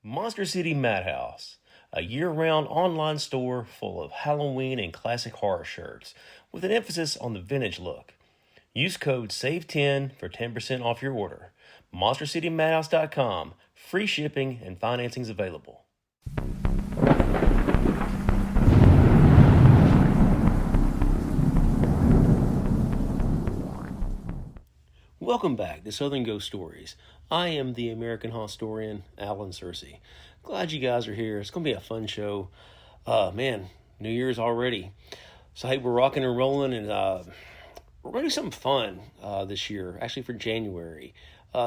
Monster City Madhouse, a year-round online store full of Halloween and classic horror shirts, with an emphasis on the vintage look. Use code SAVE10 for 10% off your order. MonsterCityMadhouse.com. Free shipping and financing's available. Welcome back to Southern Ghost Stories. I am the American historian, Alan Searcy. Glad you guys are here. It's going to be a fun show. Man, New Year's already. So, hey, we're rocking and rolling, and we're going to do something fun this year, actually for January.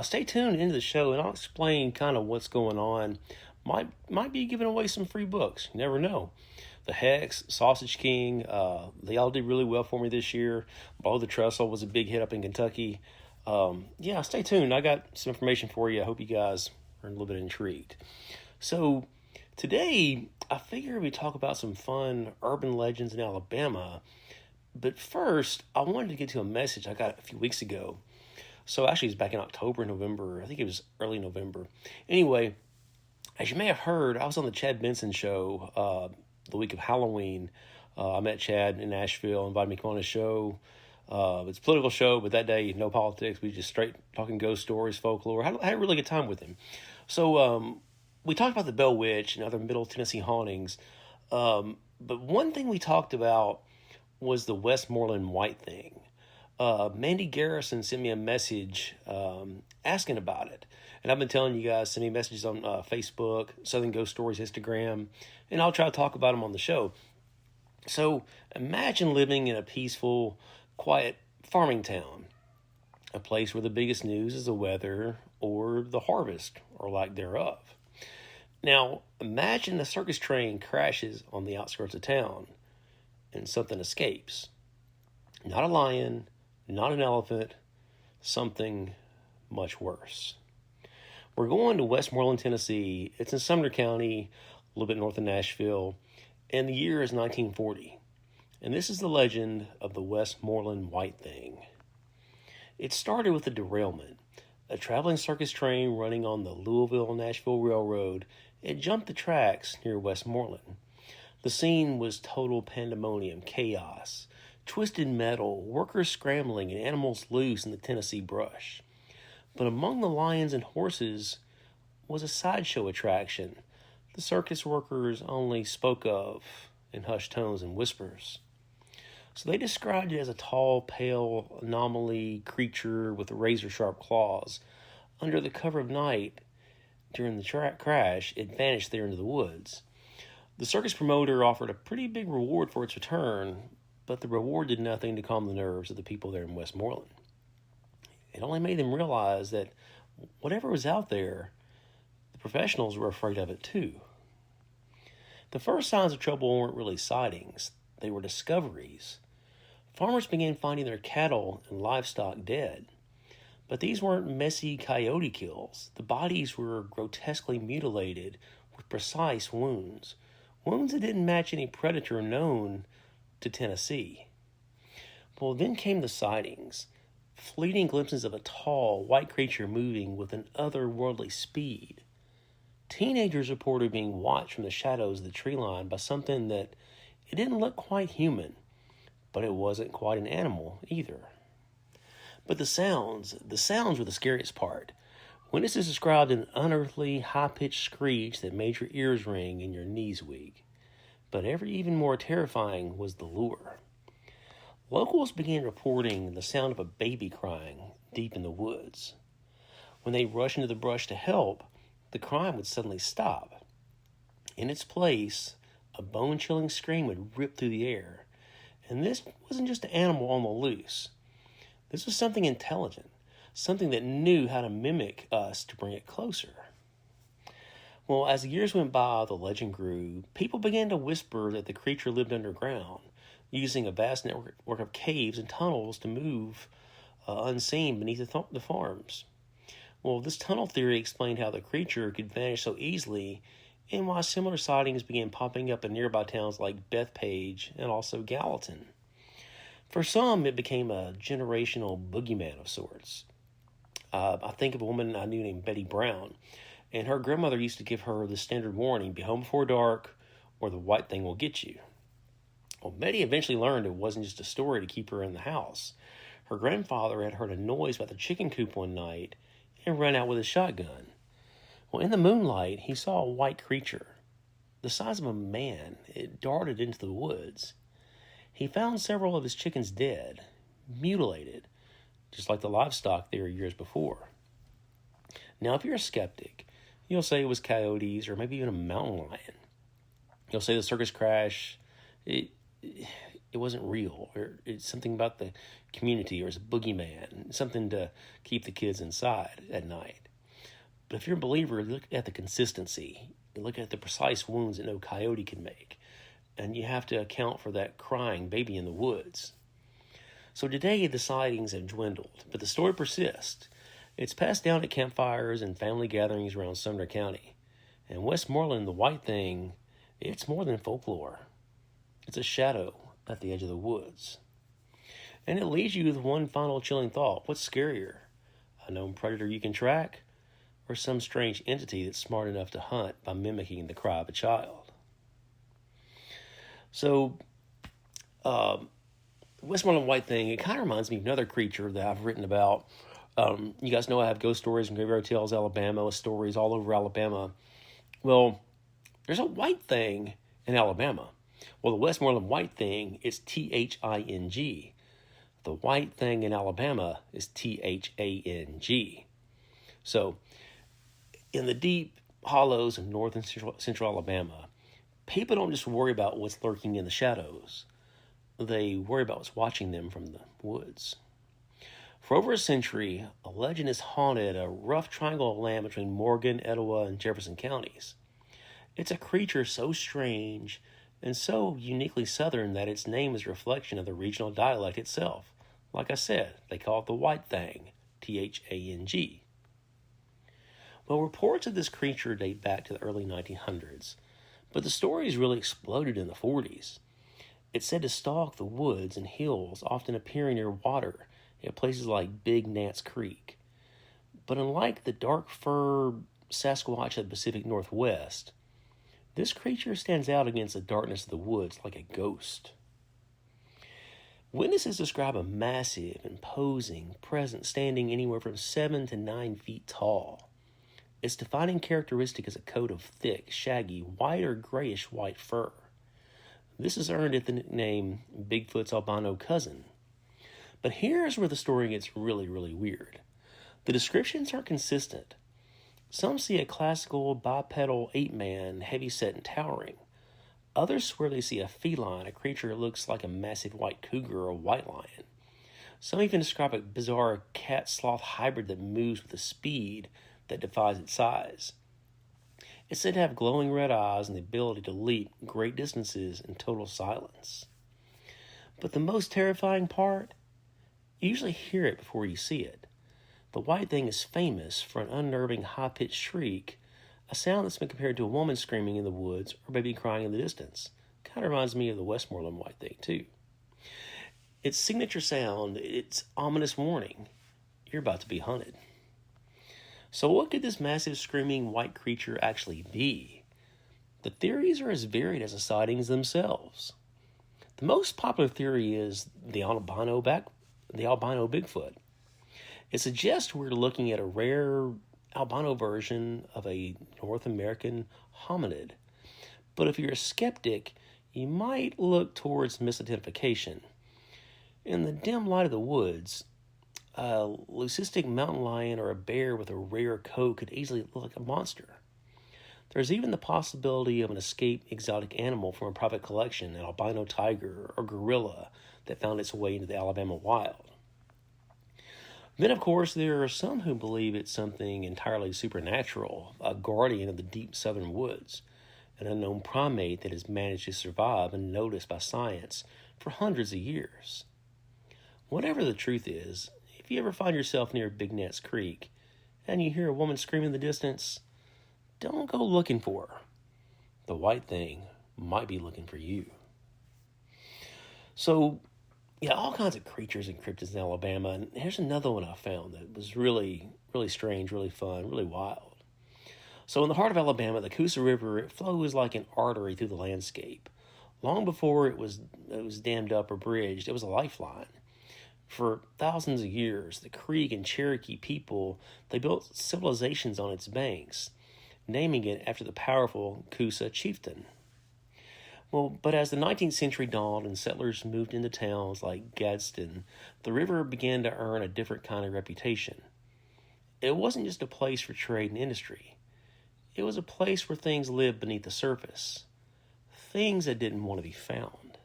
Stay tuned into the show, and I'll explain kind of what's going on. Might be giving away some free books. You never know. The Hex, Sausage King, they all did really well for me this year. Below the Trestle was a big hit up in Kentucky. Yeah, stay tuned. I got some information for you. I hope you guys are a little bit intrigued. So today, I figured we'd talk about some fun urban legends in Alabama. But first, I wanted to get to a message I got a few weeks ago. So actually, it was back in October, November. I think it was early November. Anyway, as you may have heard, I was on the Chad Benson show the week of Halloween. I met Chad in Nashville, invited me to come on his show. It's a political show, but that day, no politics. We just straight talking ghost stories, folklore. I had a really good time with him. So we talked about the Bell Witch and other Middle Tennessee hauntings. But one thing we talked about was the Westmoreland White thing. Mandy Garrison sent me a message asking about it. And I've been telling you guys, send me messages on Facebook, Southern Ghost Stories Instagram, and I'll try to talk about them on the show. So imagine living in a peaceful, quiet farming town, a place where the biggest news is the weather or the harvest or lack thereof. Now, imagine a circus train crashes on the outskirts of town and something escapes. Not a lion, not an elephant, something much worse. We're going to Westmoreland, Tennessee. It's in Sumner County, a little bit north of Nashville, and the year is 1940. And this is the legend of the Westmoreland White Thing. It started with a derailment. A traveling circus train running on the Louisville-Nashville Railroad had jumped the tracks near Westmoreland. The scene was total pandemonium, chaos, twisted metal, workers scrambling, and animals loose in the Tennessee brush. But among the lions and horses was a sideshow attraction the circus workers only spoke of in hushed tones and whispers. So they described it as a tall, pale, anomaly creature with razor-sharp claws. Under the cover of night, during the crash, it vanished there into the woods. The circus promoter offered a pretty big reward for its return, but the reward did nothing to calm the nerves of the people there in Westmoreland. It only made them realize that whatever was out there, the professionals were afraid of it too. The first signs of trouble weren't really sightings, they were discoveries. Farmers began finding their cattle and livestock dead. But these weren't messy coyote kills. The bodies were grotesquely mutilated with precise wounds. Wounds that didn't match any predator known to Tennessee. Well, then came the sightings. Fleeting glimpses of a tall, white creature moving with an otherworldly speed. Teenagers reported being watched from the shadows of the tree line by something that it didn't look quite human, but it wasn't quite an animal either. But the sounds were the scariest part. Witnesses described an unearthly, high-pitched screech that made your ears ring and your knees weak. But even more terrifying was the lure. Locals began reporting the sound of a baby crying deep in the woods. When they rushed into the brush to help, the crying would suddenly stop. In its place, a bone-chilling scream would rip through the air. And this wasn't just an animal on the loose. This was something intelligent, something that knew how to mimic us to bring it closer. Well, as the years went by, the legend grew. People began to whisper that the creature lived underground, using a vast network of caves and tunnels to move unseen beneath the farms. Well, this tunnel theory explained how the creature could vanish so easily and why similar sightings began popping up in nearby towns like Bethpage and also Gallatin. For some, it became a generational boogeyman of sorts. I think of a woman I knew named Betty Brown. And her grandmother used to give her the standard warning, be home before dark or the white thing will get you. Well, Betty eventually learned it wasn't just a story to keep her in the house. Her grandfather had heard a noise about the chicken coop one night and ran out with a shotgun. Well, in the moonlight, he saw a white creature, the size of a man. It darted into the woods. He found several of his chickens dead, mutilated, just like the livestock there years before. Now, if you're a skeptic, you'll say it was coyotes or maybe even a mountain lion. You'll say the circus crash, it wasn't real, or it's something about the community, or it's a boogeyman, something to keep the kids inside at night. But if you're a believer, look at the consistency. You look at the precise wounds that no coyote can make. And you have to account for that crying baby in the woods. So today the sightings have dwindled, but the story persists. It's passed down at campfires and family gatherings around Sumner County. And Westmoreland, the white thing, it's more than folklore. It's a shadow at the edge of the woods. And it leaves you with one final chilling thought. What's scarier? A known predator you can track, or some strange entity that's smart enough to hunt by mimicking the cry of a child? So, Westmoreland white thing, it kind of reminds me of another creature that I've written about. You guys know I have ghost stories in Graveyard Tales, Alabama, stories all over Alabama. Well, there's a white thing in Alabama. Well, the Westmoreland white thing is Thing. The white thing in Alabama is Thang. So, in the deep hollows of northern central Alabama, people don't just worry about what's lurking in the shadows. They worry about what's watching them from the woods. For over a century, a legend has haunted a rough triangle of land between Morgan, Etowah, and Jefferson counties. It's a creature so strange and so uniquely southern that its name is a reflection of the regional dialect itself. Like I said, they call it the white thing, Thang. Well, reports of this creature date back to the early 1900s, but the stories really exploded in the 40s. It's said to stalk the woods and hills, often appearing near water at places like Big Nance Creek. But unlike the dark fur Sasquatch of the Pacific Northwest, this creature stands out against the darkness of the woods like a ghost. Witnesses describe a massive, imposing presence standing anywhere from 7 to 9 feet tall. Its defining characteristic is a coat of thick, shaggy, white or grayish-white fur. This has earned it the nickname Bigfoot's albino cousin. But here's where the story gets really, really weird. The descriptions are consistent. Some see a classical bipedal ape-man, heavy-set and towering. Others swear they see a feline, a creature that looks like a massive white cougar or a white lion. Some even describe a bizarre cat-sloth hybrid that moves with a speed that defies its size. It's said to have glowing red eyes and the ability to leap great distances in total silence. But the most terrifying part? You usually hear it before you see it. The white thing is famous for an unnerving high-pitched shriek, a sound that's been compared to a woman screaming in the woods or baby crying in the distance. Kind of reminds me of the Westmoreland white thing, too. Its signature sound, its ominous warning, you're about to be hunted. So what could this massive screaming white creature actually be? The theories are as varied as the sightings themselves. The most popular theory is the albino Bigfoot. It suggests we're looking at a rare albino version of a North American hominid. But if you're a skeptic, you might look towards misidentification. In the dim light of the woods, a leucistic mountain lion or a bear with a rare coat could easily look like a monster. There's even the possibility of an escaped exotic animal from a private collection, an albino tiger or gorilla that found its way into the Alabama wild. Then, of course, there are some who believe it's something entirely supernatural, a guardian of the deep southern woods, an unknown primate that has managed to survive unnoticed by science for hundreds of years. Whatever the truth is, if you ever find yourself near Big Nance Creek and you hear a woman scream in the distance, don't go looking for her. The white thing might be looking for you. So, yeah, all kinds of creatures and cryptids in Alabama. And here's another one I found that was really, really strange, really fun, really wild. So in the heart of Alabama, the Coosa River, it flows like an artery through the landscape. Long before it was dammed up or bridged, it was a lifeline. For thousands of years, the Creek and Cherokee people, they built civilizations on its banks, naming it after the powerful Coosa chieftain. Well, but as the 19th century dawned and settlers moved into towns like Gadsden, the river began to earn a different kind of reputation. It wasn't just a place for trade and industry. It was a place where things lived beneath the surface, things that didn't want to be found.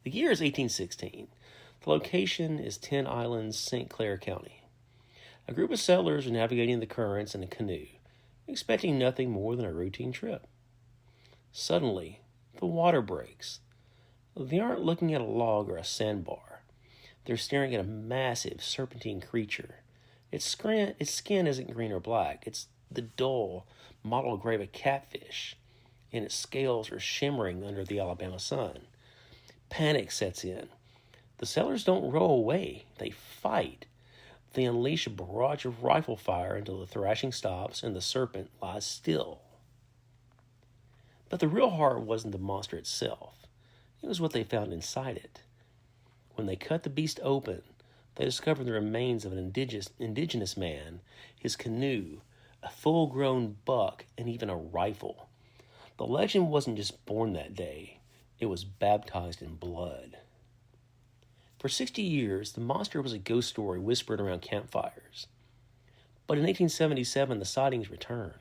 The year is 1816. The location is Ten Islands, St. Clair County. A group of settlers are navigating the currents in a canoe, expecting nothing more than a routine trip. Suddenly, the water breaks. They aren't looking at a log or a sandbar. They're staring at a massive serpentine creature. Its skin isn't green or black. It's the dull, mottled gray of a catfish, and its scales are shimmering under the Alabama sun. Panic sets in. The settlers don't row away. They fight. They unleash a barrage of rifle fire until the thrashing stops and the serpent lies still. But the real horror wasn't the monster itself. It was what they found inside it. When they cut the beast open, they discovered the remains of an indigenous man, his canoe, a full-grown buck, and even a rifle. The legend wasn't just born that day. It was baptized in blood. For 60 years, the monster was a ghost story whispered around campfires. But in 1877, the sightings returned.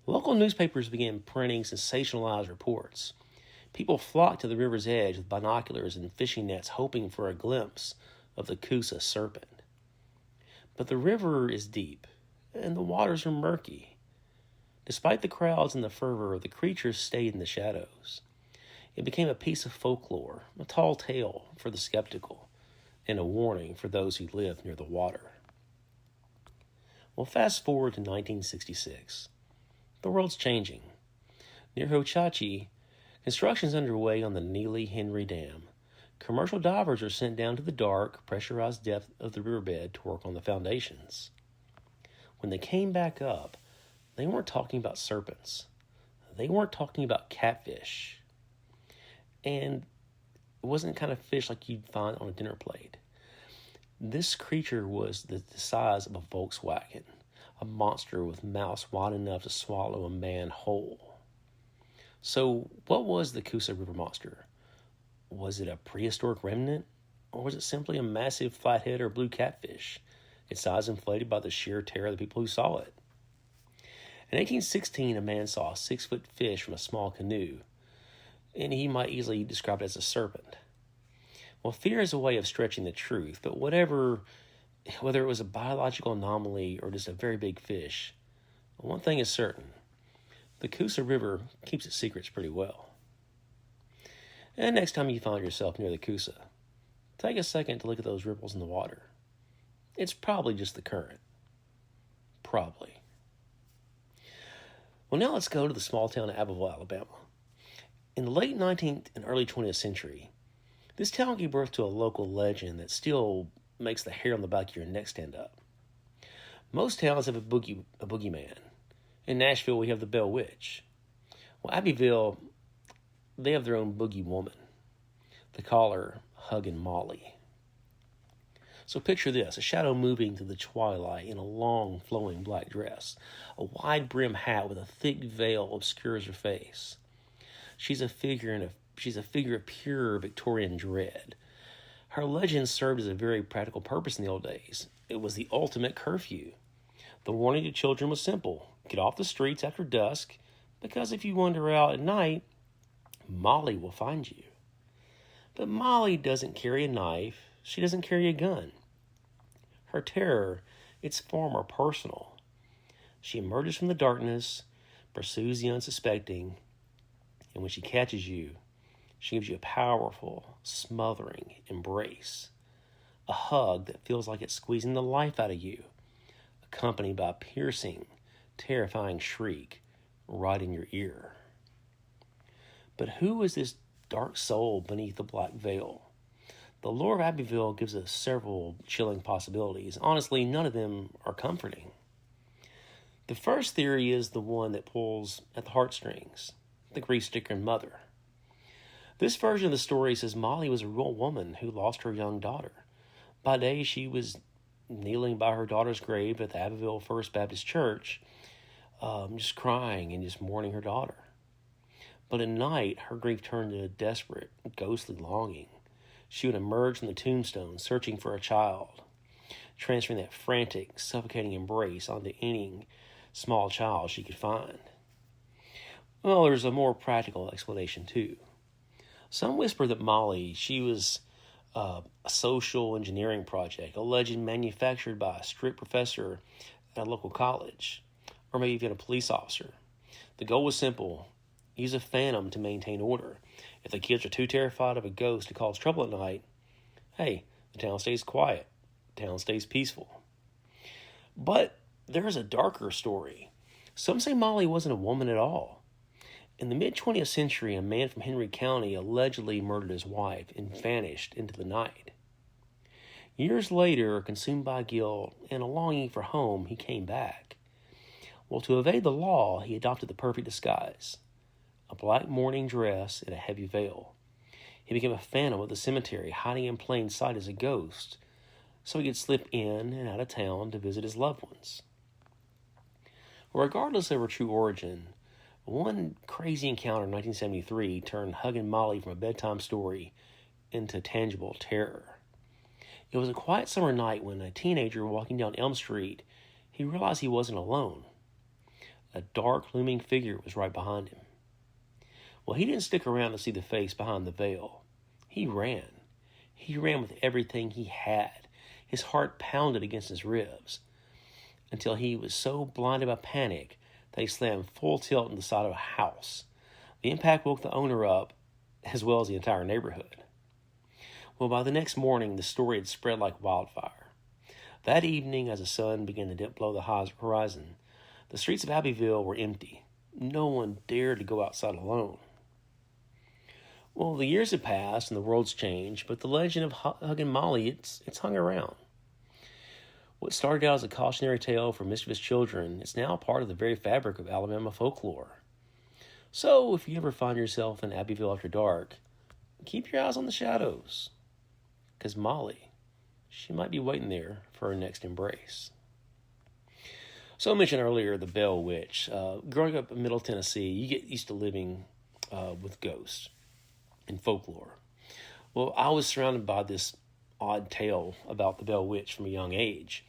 Local newspapers began printing sensationalized reports. People flocked to the river's edge with binoculars and fishing nets hoping for a glimpse of the Coosa serpent. But the river is deep, and the waters are murky. Despite the crowds and the fervor, the creatures stayed in the shadows. It became a piece of folklore, a tall tale for the skeptical, and a warning for those who lived near the water. Well, fast forward to 1966. The world's changing. Near Hochachi, construction is underway on the Neely Henry Dam. Commercial divers are sent down to the dark, pressurized depth of the riverbed to work on the foundations. When they came back up, they weren't talking about serpents. They weren't talking about catfish. And it wasn't the kind of fish like you'd find on a dinner plate. This creature was the size of a Volkswagen, a monster with mouths wide enough to swallow a man whole. So, what was the Coosa River monster? Was it a prehistoric remnant? Or was it simply a massive flathead or blue catfish, its size inflated by the sheer terror of the people who saw it? In 1816, a man saw a 6-foot fish from a small canoe, and he might easily describe it as a serpent. Well, fear is a way of stretching the truth, but whether it was a biological anomaly or just a very big fish, one thing is certain. The Coosa River keeps its secrets pretty well. And next time you find yourself near the Coosa, take a second to look at those ripples in the water. It's probably just the current. Probably. Well, now let's go to the small town of Abbeville, Alabama. In the late 19th and early 20th century, this town gave birth to a local legend that still makes the hair on the back of your neck stand up. Most towns have a boogeyman. In Nashville, we have the Bell Witch. Well, Abbeville, they have their own boogie woman. They call her Huggin Molly. So picture this, a shadow moving through the twilight in a long, flowing black dress. A wide brim hat with a thick veil obscures her face. She's a figure of pure Victorian dread. Her legend served as a very practical purpose in the old days. It was the ultimate curfew. The warning to children was simple. Get off the streets after dusk, because if you wander out at night, Molly will find you. But Molly doesn't carry a knife. She doesn't carry a gun. Her terror, it's far more personal. She emerges from the darkness, pursues the unsuspecting, and when she catches you, she gives you a powerful, smothering embrace. A hug that feels like it's squeezing the life out of you, accompanied by a piercing, terrifying shriek right in your ear. But who is this dark soul beneath the black veil? The lore of Abbeville gives us several chilling possibilities. Honestly, none of them are comforting. The first theory is the one that pulls at the heartstrings, the grief-stricken mother. This version of the story says Molly was a real woman who lost her young daughter. By day, she was kneeling by her daughter's grave at the Abbeville First Baptist Church, just crying and just mourning her daughter. But at night, her grief turned to a desperate, ghostly longing. She would emerge from the tombstone, searching for a child, transferring that frantic, suffocating embrace onto any small child she could find. Well, there's a more practical explanation, too. Some whisper that Molly, she was a social engineering project, a legend manufactured by a strict professor at a local college, or maybe even a police officer. The goal was simple: use a phantom to maintain order. If the kids are too terrified of a ghost to cause trouble at night, hey, the town stays quiet, the town stays peaceful. But there's a darker story. Some say Molly wasn't a woman at all. In the mid-20th century, a man from Henry County allegedly murdered his wife and vanished into the night. Years later, consumed by guilt and a longing for home, he came back. Well, to evade the law, he adopted the perfect disguise: a black mourning dress and a heavy veil. He became a phantom of the cemetery, hiding in plain sight as a ghost, so he could slip in and out of town to visit his loved ones. Regardless of her true origin, one crazy encounter in 1973 turned Huggin Molly from a bedtime story into tangible terror. It was a quiet summer night when a teenager walking down Elm Street, he realized he wasn't alone. A dark, looming figure was right behind him. Well, he didn't stick around to see the face behind the veil. He ran. He ran with everything he had. His heart pounded against his ribs until he was so blinded by panic that he slammed full tilt into the side of a house. The impact woke the owner up, as well as the entire neighborhood. Well, by the next morning, the story had spread like wildfire. That evening, as the sun began to dip below the horizon, the streets of Abbeville were empty. No one dared to go outside alone. Well, the years have passed and the world's changed, but the legend of Huggin Molly, it's hung around. What started out as a cautionary tale for mischievous children is now part of the very fabric of Alabama folklore. So, if you ever find yourself in Abbeville after dark, keep your eyes on the shadows, because Molly, she might be waiting there for her next embrace. So I mentioned earlier the Bell Witch. Growing up in Middle Tennessee, you get used to living with ghosts and folklore. Well, I was surrounded by this odd tale about the Bell Witch from a young age.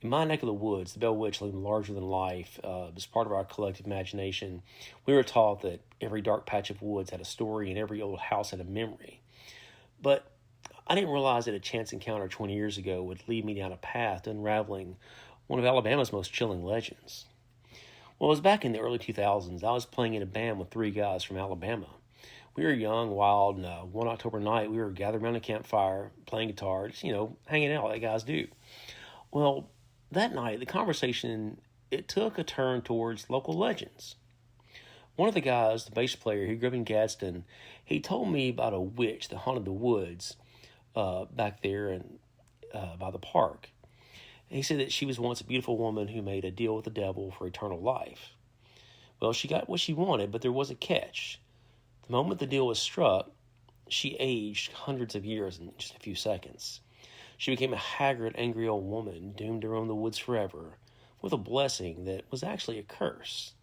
In my neck of the woods, the Bell Witch lived larger than life. As part of our collective imagination, we were taught that every dark patch of woods had a story and every old house had a memory. But I didn't realize that a chance encounter 20 years ago would lead me down a path to unraveling one of Alabama's most chilling legends. Well, it was back in the early 2000s. I was playing in a band with three guys from Alabama. We were young, wild, and one October night, we were gathered around a campfire, playing guitar, just, hanging out like guys do. Well, that night, the conversation, it took a turn towards local legends. One of the guys, the bass player, he grew up in Gadsden, he told me about a witch that haunted the woods back there and by the park. He said that she was once a beautiful woman who made a deal with the devil for eternal life. Well, she got what she wanted, but there was a catch. The moment the deal was struck, she aged hundreds of years in just a few seconds. She became a haggard, angry old woman, doomed to roam the woods forever, with a blessing that was actually a curse.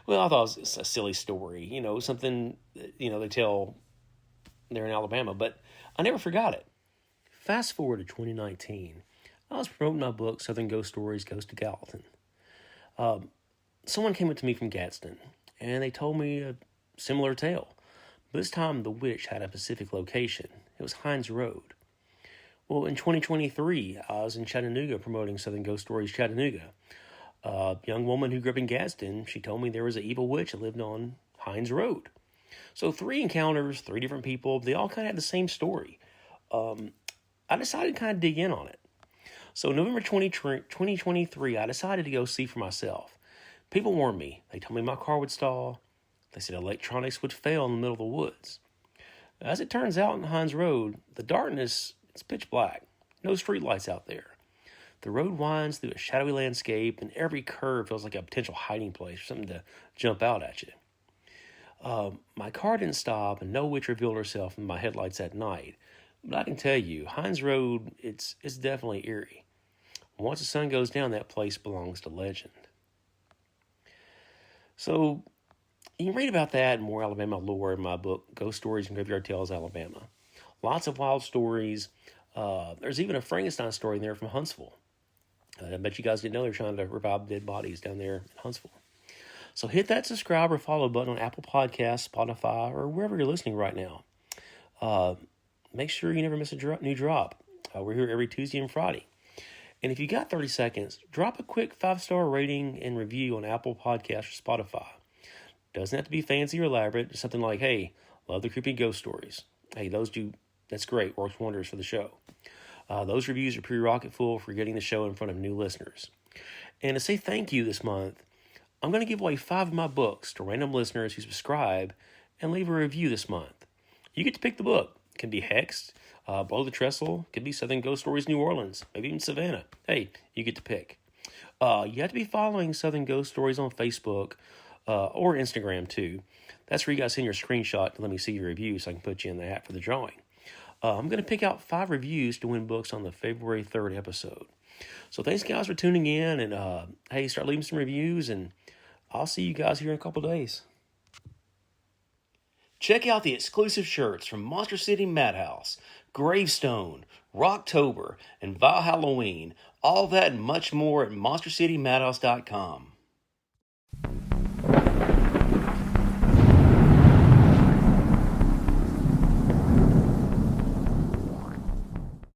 Well, I thought it was a silly story, something, they tell there in Alabama, but I never forgot it. Fast forward to 2019. I was promoting my book, Southern Ghost Stories, Ghost to Gallatin. Someone came up to me from Gadsden, and they told me a similar tale. This time, the witch had a specific location. It was Hinds Road. Well, in 2023, I was in Chattanooga promoting Southern Ghost Stories Chattanooga. A young woman who grew up in Gadsden, she told me there was an evil witch that lived on Hinds Road. So 3 encounters, 3 different people, they all kind of had the same story. I decided to kind of dig in on it. So November 2023, I decided to go see for myself. People warned me. They told me my car would stall. They said electronics would fail in the middle of the woods. As it turns out, in Hinds Road, the darkness, it's pitch black. No street lights out there. The road winds through a shadowy landscape, and every curve feels like a potential hiding place or something to jump out at you. My car didn't stop, and no witch revealed herself in my headlights that night. But I can tell you, Hinds Road, it's definitely eerie. Once the sun goes down, that place belongs to legend. So, you can read about that and more Alabama lore in my book, Ghost Stories and Graveyard Tales, Alabama. Lots of wild stories. There's even a Frankenstein story in there from Huntsville. I bet you guys didn't know they're trying to revive dead bodies down there in Huntsville. So hit that subscribe or follow button on Apple Podcasts, Spotify, or wherever you're listening right now. Make sure you never miss a new drop. We're here every Tuesday and Friday. And if you got 30 seconds, drop a quick 5-star rating and review on Apple Podcasts or Spotify. Doesn't have to be fancy or elaborate. Just something like, hey, love the creepy ghost stories. Hey, that's great. Works wonders for the show. Those reviews are pretty rocket full for getting the show in front of new listeners. And to say thank you this month, I'm going to give away 5 of my books to random listeners who subscribe and leave a review this month. You get to pick the book. It can be Hexed, Below the Trestle, it could be Southern Ghost Stories New Orleans, maybe even Savannah. Hey, you get to pick. You have to be following Southern Ghost Stories on Facebook or Instagram too. That's where you guys send your screenshot to let me see your review so I can put you in the hat for the drawing. I'm going to pick out 5 reviews to win books on the February 3rd episode. So thanks guys for tuning in, and hey, start leaving some reviews, and I'll see you guys here in a couple days. Check out the exclusive shirts from Monster City Madhouse, Gravestone, Rocktober, and Val Halloween. All that and much more at MonsterCityMadhouse.com.